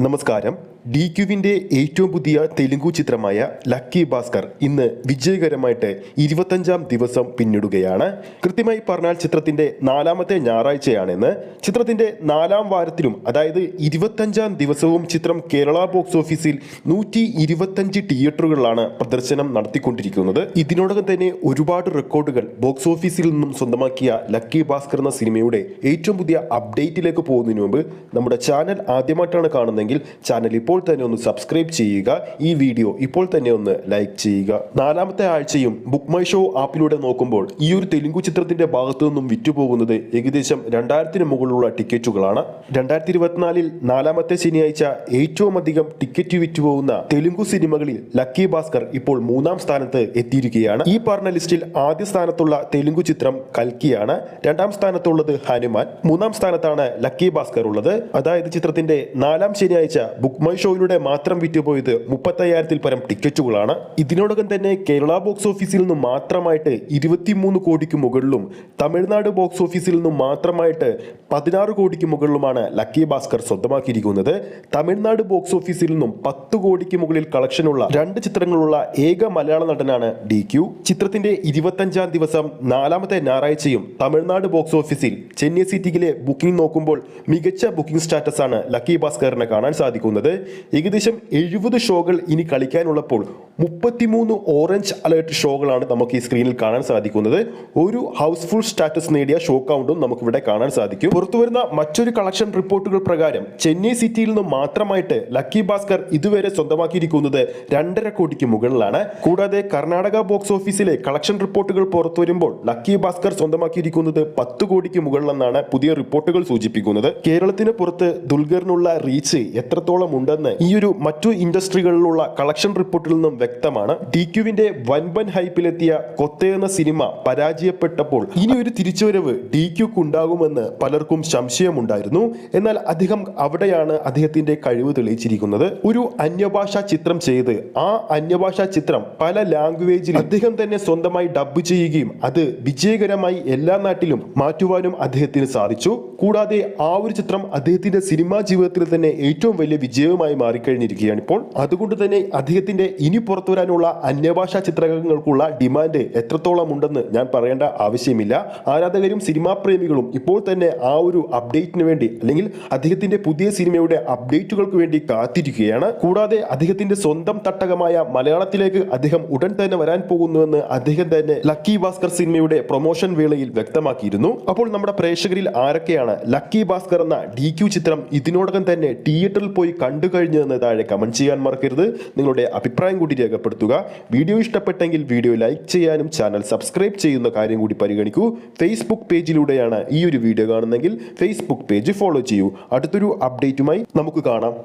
നമസ്കാരം. DQവിന്റെ ഏറ്റവും പുതിയ തെലുങ്കു ചിത്രമായ ലക്കി ഭാസ്കർ ഇന്ന് വിജയകരമായിട്ട് 25ാം ദിവസം പിന്നിടുകയാണ്. കൃത്യമായി പറഞ്ഞാൽ ചിത്രത്തിന്റെ 4ാമത്തെ ഞായറാഴ്ചയാണെന്ന്. ചിത്രത്തിന്റെ 4ാം വാരത്തിലും അതായത് 25ാം ദിവസവും ചിത്രം കേരള ബോക്സ് ഓഫീസിൽ 125 തിയേറ്ററുകളിലാണ് പ്രദർശനം നടത്തിക്കൊണ്ടിരിക്കുന്നത്. ഇതിനോടകം തന്നെ ഒരുപാട് റെക്കോർഡുകൾ ബോക്സ് ഓഫീസിൽ നിന്നും സ്വന്തമാക്കിയ ലക്കി ഭാസ്കർ എന്ന സിനിമയുടെ ഏറ്റവും പുതിയ അപ്ഡേറ്റിലേക്ക് പോകുന്നതിന് മുമ്പ് നമ്മുടെ ചാനൽ ആദ്യമായിട്ടാണ് കാണുന്നതെങ്കിൽ ചാനൽ ഇപ്പോൾ തന്നെ ഒന്ന് സബ്സ്ക്രൈബ് ചെയ്യുക. ഈ വീഡിയോ ഇപ്പോൾ തന്നെ ഒന്ന് ലൈക്ക് ചെയ്യുക. 4ാമത്തെ ആഴ്ചയും ബുക്ക് മൈ ഷോ ആപ്പിലൂടെ നോക്കുമ്പോൾ ഈ ഒരു തെലുങ്കു ചിത്രത്തിന്റെ ഭാഗത്തു നിന്നും വിറ്റുപോകുന്നത് ഏകദേശം 2000-ന് മുകളിലുള്ള ടിക്കറ്റുകളാണ്. 2024-ൽ 4ാമത്തെ ശനിയാഴ്ച ഏറ്റവും അധികം ടിക്കറ്റ് വിറ്റുപോകുന്ന തെലുങ്കു സിനിമകളിൽ ലക്കി ഭാസ്കർ ഇപ്പോൾ 3ാം സ്ഥാനത്ത് എത്തിയിരിക്കുകയാണ്. ഈ പറഞ്ഞ ലിസ്റ്റിൽ ആദ്യ സ്ഥാനത്തുള്ള തെലുങ്കു ചിത്രം കൽക്കിയാണ്. 2ാം സ്ഥാനത്തുള്ളത് ഹനുമാൻ. 3ാം സ്ഥാനത്താണ് ലക്കി ഭാസ്കർ ഉള്ളത്. അതായത് ചിത്രത്തിന്റെ 4ാം ശനിയാഴ്ച ബുക്ക് മൈ ഷോയിലൂടെ മാത്രം വിറ്റുപോയത് 35,000-ൽ പരം ടിക്കറ്റുകളാണ്. ഇതിനോടകം തന്നെ കേരള ബോക്സ് ഓഫീസിൽ നിന്നും മാത്രമായിട്ട് 23 കോടിക്ക് മുകളിലും തമിഴ്നാട് ബോക്സ് ഓഫീസിൽ നിന്നും മാത്രമായിട്ട് 16 കോടിക്ക് മുകളിലുമാണ് ലക്കി ഭാസ്കർ സ്വന്തമാക്കിയിരിക്കുന്നത്. തമിഴ്നാട് ബോക്സ് ഓഫീസിൽ നിന്നും 10 കോടിക്ക് മുകളിൽ കളക്ഷനുള്ള 2 ചിത്രങ്ങളുള്ള ഏക മലയാള നടനാണ് DQ. ചിത്രത്തിന്റെ 25ാം ദിവസം 4ാമത്തെ ഞായറാഴ്ചയും തമിഴ്നാട് ബോക്സ് ഓഫീസിൽ ചെന്നൈ സിറ്റിയിലെ ബുക്കിംഗ് നോക്കുമ്പോൾ മികച്ച ബുക്കിംഗ് സ്റ്റാറ്റസ് ആണ് ലക്കി ഭാസ്കറിനെ കാണാൻ സാധിക്കുന്നത്. ഏകദേശം 70 ഷോകൾ ഇനി കളിക്കാനുള്ളപ്പോൾ 33 ഓറഞ്ച് അലേർട്ട് ഷോകളാണ് നമുക്ക് ഈ സ്ക്രീനിൽ കാണാൻ സാധിക്കുന്നത്. ഒരു ഹൗസ്ഫുൾ സ്റ്റാറ്റസ് നേടിയ ഷോ കൗണ്ടും നമുക്കിവിടെ കാണാൻ സാധിക്കും. പുറത്തുവരുന്ന മറ്റൊരു കളക്ഷൻ റിപ്പോർട്ടുകൾ പ്രകാരം ചെന്നൈ സിറ്റിയിൽ നിന്നും മാത്രമായിട്ട് ലക്കി ഭാസ്കർ ഇതുവരെ സ്വന്തമാക്കിയിരിക്കുന്നത് 2.5 കോടിക്ക് മുകളിലാണ്. കൂടാതെ കർണാടക ബോക്സ് ഓഫീസിലെ കളക്ഷൻ റിപ്പോർട്ടുകൾ പുറത്തു വരുമ്പോൾ ലക്കി ഭാസ്കർ സ്വന്തമാക്കിയിരിക്കുന്നത് 10 കോടിക്ക് മുകളിലെന്നാണ് പുതിയ റിപ്പോർട്ടുകൾ സൂചിപ്പിക്കുന്നത്. കേരളത്തിന് പുറത്ത് ദുൽഖറിനുള്ള റീച്ച് എത്രത്തോളം ഉണ്ടെന്ന് ഈ ഒരു മറ്റു ഇൻഡസ്ട്രികളിലുള്ള കളക്ഷൻ റിപ്പോർട്ടിൽ നിന്നും വ്യക്തമാണ്. DQവിന്റെ വൻപൻ ഹൈപ്പിലെത്തിയ കൊത്തേ എന്ന സിനിമ പരാജയപ്പെട്ടപ്പോൾ ഇനി ഒരു തിരിച്ചുവരവ് DQക്ക് ഉണ്ടാകുമെന്ന് പലർക്കും സംശയമുണ്ടായിരുന്നു. എന്നാൽ അദ്ദേഹം അവിടെയാണ് അദ്ദേഹത്തിന്റെ കഴിവ് തെളിയിച്ചിരിക്കുന്നത്. ഒരു അന്യഭാഷാ ചിത്രം ചെയ്ത് ആ അന്യഭാഷാ ചിത്രം പല ലാംഗ്വേജിൽ അദ്ദേഹം തന്നെ സ്വന്തമായി ഡബ് ചെയ്യുകയും അത് വിജയകരമായി എല്ലാ നാട്ടിലും മാറ്റുവാനും അദ്ദേഹത്തിന് സാധിച്ചു. കൂടാതെ ആ ഒരു ചിത്രം അദ്ദേഹത്തിന്റെ സിനിമാ ജീവിതത്തിൽ തന്നെ ഏറ്റവും വലിയ വിജയവുമായി മാറിക്കഴിഞ്ഞിരിക്കുകയാണ് ഇപ്പോൾ. അതുകൊണ്ട് തന്നെ അദ്ദേഹത്തിന്റെ ഇനി പുറത്തു വരാനുള്ള അന്യഭാഷാ ചിത്രങ്ങൾക്കുള്ള ഡിമാൻഡ് എത്രത്തോളം ഉണ്ടെന്ന് ഞാൻ പറയേണ്ട ആവശ്യമില്ല. ആരാധകരും സിനിമാ പ്രേമികളും ഇപ്പോൾ തന്നെ ആ ഒരു അപ്ഡേറ്റിന് വേണ്ടി അല്ലെങ്കിൽ അദ്ദേഹത്തിന്റെ പുതിയ സിനിമയുടെ അപ്ഡേറ്റുകൾക്ക് വേണ്ടി കാത്തിരിക്കുകയാണ്. കൂടാതെ അദ്ദേഹത്തിന്റെ സ്വന്തം തട്ടകമായ മലയാളത്തിലേക്ക് അദ്ദേഹം ഉടൻ തന്നെ വരാൻ പോകുന്നുവെന്ന് അദ്ദേഹം തന്നെ ലക്കി ഭാസ്കർ സിനിമയുടെ പ്രൊമോഷൻ വേളയിൽ വ്യക്തമാക്കിയിരുന്നു. അപ്പോൾ നമ്മുടെ പ്രേക്ഷകരിൽ ആരൊക്കെയാണ് ലക്കി ഭാസ്കർ എന്ന DQ ചിത്രം ഇതിനോടകം തന്നെ തിയേറ്ററിൽ പോയി കണ്ടു കഴിഞ്ഞതെന്ന് താഴെ കമന്റ് ചെയ്യാൻ മറക്കരുത്. നിങ്ങളുടെ അഭിപ്രായം കൂടി രേഖപ്പെടുത്തുക. വീഡിയോ ഇഷ്ടപ്പെട്ടെങ്കിൽ വീഡിയോ ലൈക്ക് ചെയ്യാനും ചാനൽ സബ്സ്ക്രൈബ് ചെയ്യുന്ന കാര്യം കൂടി പരിഗണിക്കൂ. ഫേസ്ബുക്ക് പേജിലൂടെയാണ് ഈ ഒരു വീഡിയോ കാണുന്നതെങ്കിൽ ഫേസ്ബുക്ക് പേജ് ഫോളോ ചെയ്യൂ. അടുത്തൊരു അപ്ഡേറ്റുമായി നമുക്ക് കാണാം.